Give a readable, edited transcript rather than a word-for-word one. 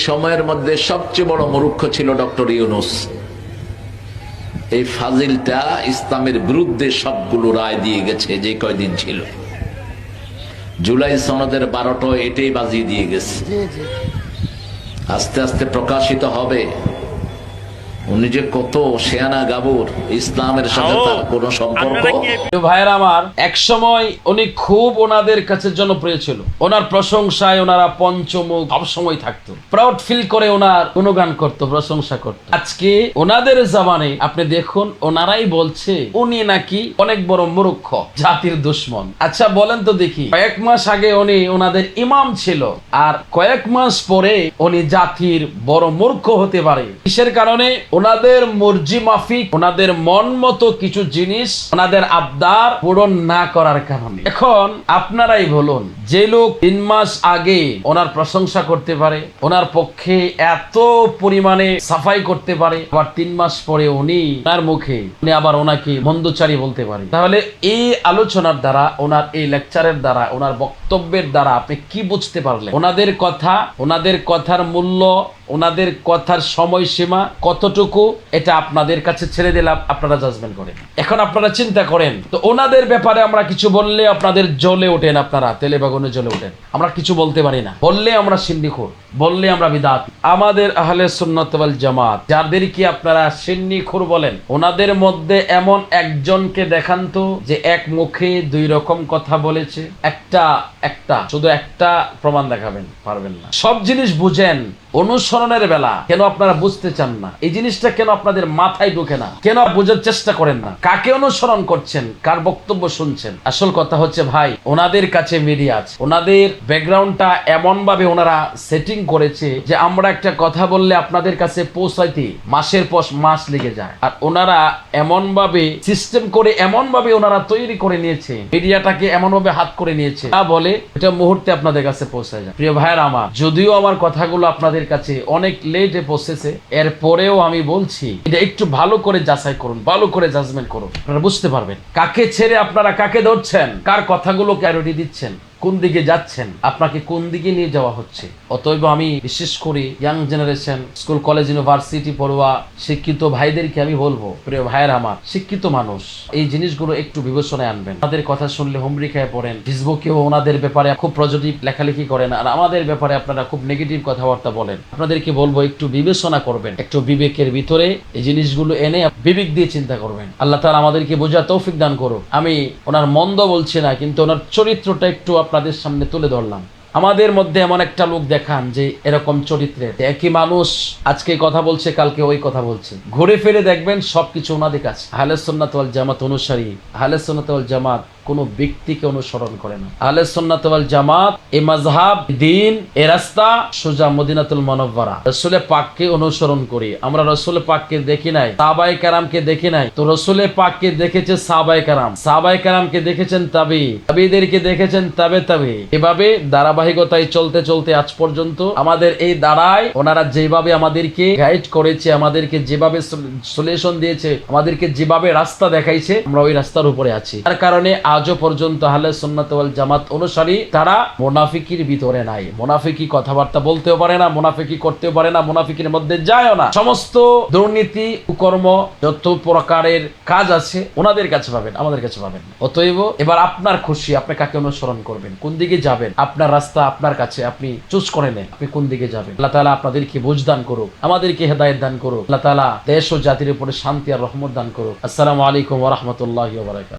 সময়ের মধ্যে সবচেয়ে বড় মূর্খ ছিল ডক্টর ইউনূস। এই ফাজিলটা ইসলামের বিরুদ্ধে সবগুলো রায় দিয়ে গেছে। যে কয়দিন ছিল জুলাই সনদের 12টা এটাই বাজিয়ে দিয়ে গেছে। আস্তে আস্তে প্রকাশিত হবে উনি যে কত শেয়ানা গাবুর, ইসলামের সাথে তার কোন সম্পর্ক। ভাইয়ের আমার, এক সময় উনি খুব ওনাদের কাছে জনপ্রিয় ছিল। ওনার প্রশংসায় ওনারা পঞ্চমুখ সব সময় থাকতো, প্রাউড ফিল করে ওনার গুণগান করত, প্রশংসা করত। আজকে ওনাদের জামানে আপনি দেখুন, ওনারাই বলছে উনি নাকি অনেক বড় মূর্খ, জাতির দুশ্মন। আচ্ছা বলেন তো দেখি, কয়েক মাস আগে উনি ওনাদের ইমাম ছিল, আর কয়েক মাস পরে উনি জাতির বড় মূর্খ হতে পারে কিসের কারণে? ওনাদের মর্জি মাফিক, ওনাদের মন মতো কিছু জিনিস, ওনাদের আবদার পূরণ না করার কারণে। এখন আপনারাই বলুন, যে লোক 3 মাস আগে ওনার প্রশংসা করতে পারে, ওনার পক্ষে এত পরিমাণে সাফাই করতে পারে, আবার 3 মাস পরে উনি ওনার মুখে উনি আবার ওনাকে মন্দচারী বলতে পারে, তাহলে এই আলোচনার দ্বারা, ওনার এই লেকচারের দ্বারা, ওনার বক্তব্যের দ্বারা আপনি কি বুঝতে পারলেন? ওনাদের কথা, ওনাদের কথার মূল্য, ওনাদের কথার সময়সীমা কতটুকু, এটা আপনাদের কাছে ছেড়ে দিলাম, আপনারা জাজমেন্ট করেন। এখন আপনারা চিন্তা করেন তো, ওনাদের ব্যাপারে আমরা কিছু বললে আপনাদের জ্বলে ওঠেন, আপনারা তেলে বাগুনে জ্বলে ওঠেন। আমরা কিছু বলতে পারি না, বললে আমরা সিন্নিখোর, বললে আমরা বিদআত। আমাদের আহলে সুন্নাত ওয়াল জামাত যাদেরকে আপনারা সিন্নিখোর বলেন, ওনাদের মধ্যে এমন একজনকে দেখান তো যে এক মুখে 2 রকম কথা বলেছে। শুধু একটা প্রমাণ দেখাবেন, পারবেন না। সব জিনিস বুঝেন, অনুসরণের বেলা কেন আপনারা বুঝতে চান না? এই জিনিসটা কেন আপনাদের মাথায় ঢোকে না? কেন বোঝার চেষ্টা করেন না? কাকে অনুসরণ করছেন, কার বক্তব্য শুনছেন? আসল কথা হচ্ছে ভাই, ওনাদের কাছে মিডিয়া আছে, ওনাদের ব্যাকগ্রাউন্ডটা এমন ভাবে ওনারা সেটিং করেছে যে আমরা একটা কথা বললে আপনাদের কাছে পৌঁছাইতে মাসের পর মাস লেগে যায়। আর ওনারা এমন ভাবে সিস্টেম করে, এমন ভাবে ওনারা তৈরি করে নিয়েছে, মিডিয়াটাকে এমন ভাবে হাত করে নিয়েছে, তা বলে এটা মুহূর্তে আপনাদের কাছে পৌঁছায় যায়। প্রিয় ভাইয়ের আমার, যদিও আমার কথাগুলো আপনাদের কাছে অনেক লেটে পৌঁছেছে, এরপরেও আমি বলছি এটা একটু ভালো করে যাচাই করুন, ভালো করে জাজমেন্ট করুন, আপনারা বুঝতে পারবেন কাকে ছেড়ে আপনারা কাকে ধরছেন, কার কথাগুলো প্রায়োরিটি দিচ্ছেন, কোন দিকে যাচ্ছেন, আপনাকে কোন দিকে নিয়ে যাওয়া হচ্ছে। অতএব আমি বিশেষ করে young generation, school college university পড়ুয়া শিক্ষিত ভাইদেরকে আমি বলবো, প্রিয় ভাইয়ের আমার, শিক্ষিত মানুষ এই জিনিসগুলো একটু বিবেচনায় আনবেন। তাদের কথা শুনলে হুমড়ি খেয়ে পড়েন, ফেসবুকেও ওনাদের ব্যাপারে খুব পজিটিভ লেখালেখি করেন, আর আমাদের ব্যাপারে আপনারা খুব নেগেটিভ কথাবার্তা বলেন। আপনাদেরকে বলবো একটু বিবেচনা করবেন, একটু বিবেকের ভিতরে এই জিনিসগুলো এনে বিবেক দিয়ে চিন্তা করবেন। আল্লাহ তাআলা আমাদেরকে বোঝার তৌফিক দান করুন। আমি ওনার মন্দ বলছি না, কিন্তু ওনার চরিত্রটা একটু আপনাদের সামনে তুলে ধরলাম। আমাদের মধ্যে এমন একটা লোক দেখান যে এরকম চরিত্রের, একই মানুষ আজকে কথা বলছে, কালকে ওই কথা বলছে, ঘুরে ফিরে দেখবেন সবকিছু ওনাদের কাছে। আহলে সুন্নাত ওয়াল জামাত অনুসারী, আহলে সুন্নাত ওয়াল জামাত কোন ব্যক্তিকে অনুসরণ করে না। আহলে সুন্নাত ওয়াল জামাত এই মাযহাব, দ্বীন, এই রাস্তা সোজা মদিনাতুল মুনাওয়ারা রাসূলের পাককে অনুসরণ করি। আমরা রাসূলের পাককে দেখি নাই, সাহাবায়ে কেরামকে দেখি নাই, তো রাসূলের পাককে দেখেছে সাহাবায়ে কেরাম, সাহাবায়ে কেরামকে দেখেছেন তাবিঈদেরকে দেখেছেন তাবে। এভাবে ধারাবাহিকতায় চলতে চলতে আজ পর্যন্ত আমাদের এই দাঁড়ায় ওনারা যেভাবে আমাদেরকে গাইড করেছে, আমাদেরকে যেভাবে সলিউশন দিয়েছে, আমাদেরকে যেভাবে রাস্তা দেখাইছে, আমরা ওই রাস্তার উপরে আছি। তার কারণে আজও পর্যন্ত আহলে সুন্নাত ওয়াল জামাত অনুসারী তারা মুনাফিকির ভিতরে নাই। মুনাফিকি কথাবার্তা বলতেও পারে না, মুনাফিকি করতেও পারে না, মুনাফিকির মধ্যে যায়ও না। সমস্ত দুর্নীতি, কুকর্ম, যত প্রকারের কাজ আছে ওনাদের কাছে পাবেন, আমাদের কাছে পাবেন না। অতএব এবার আপনার খুশি, আপনি কাকে অনুসরণ করবেন, কোন দিকে যাবেন, আপনার রাস্তা আপনার কাছে, আপনি চুজ করে নেন আপনি কোন দিকে যাবেন। আল্লাহ তাআলা আপনাদেরকে বুঝ দান করুক, আমাদেরকে হেদায়েত দান করুক। আল্লাহ তাআলা দেশ ও জাতির উপরে শান্তি আর রহমত দান করুক। আসসালামু আলাইকুম ওয়া রাহমাতুল্লাহি ওয়া বারাকাতুহু।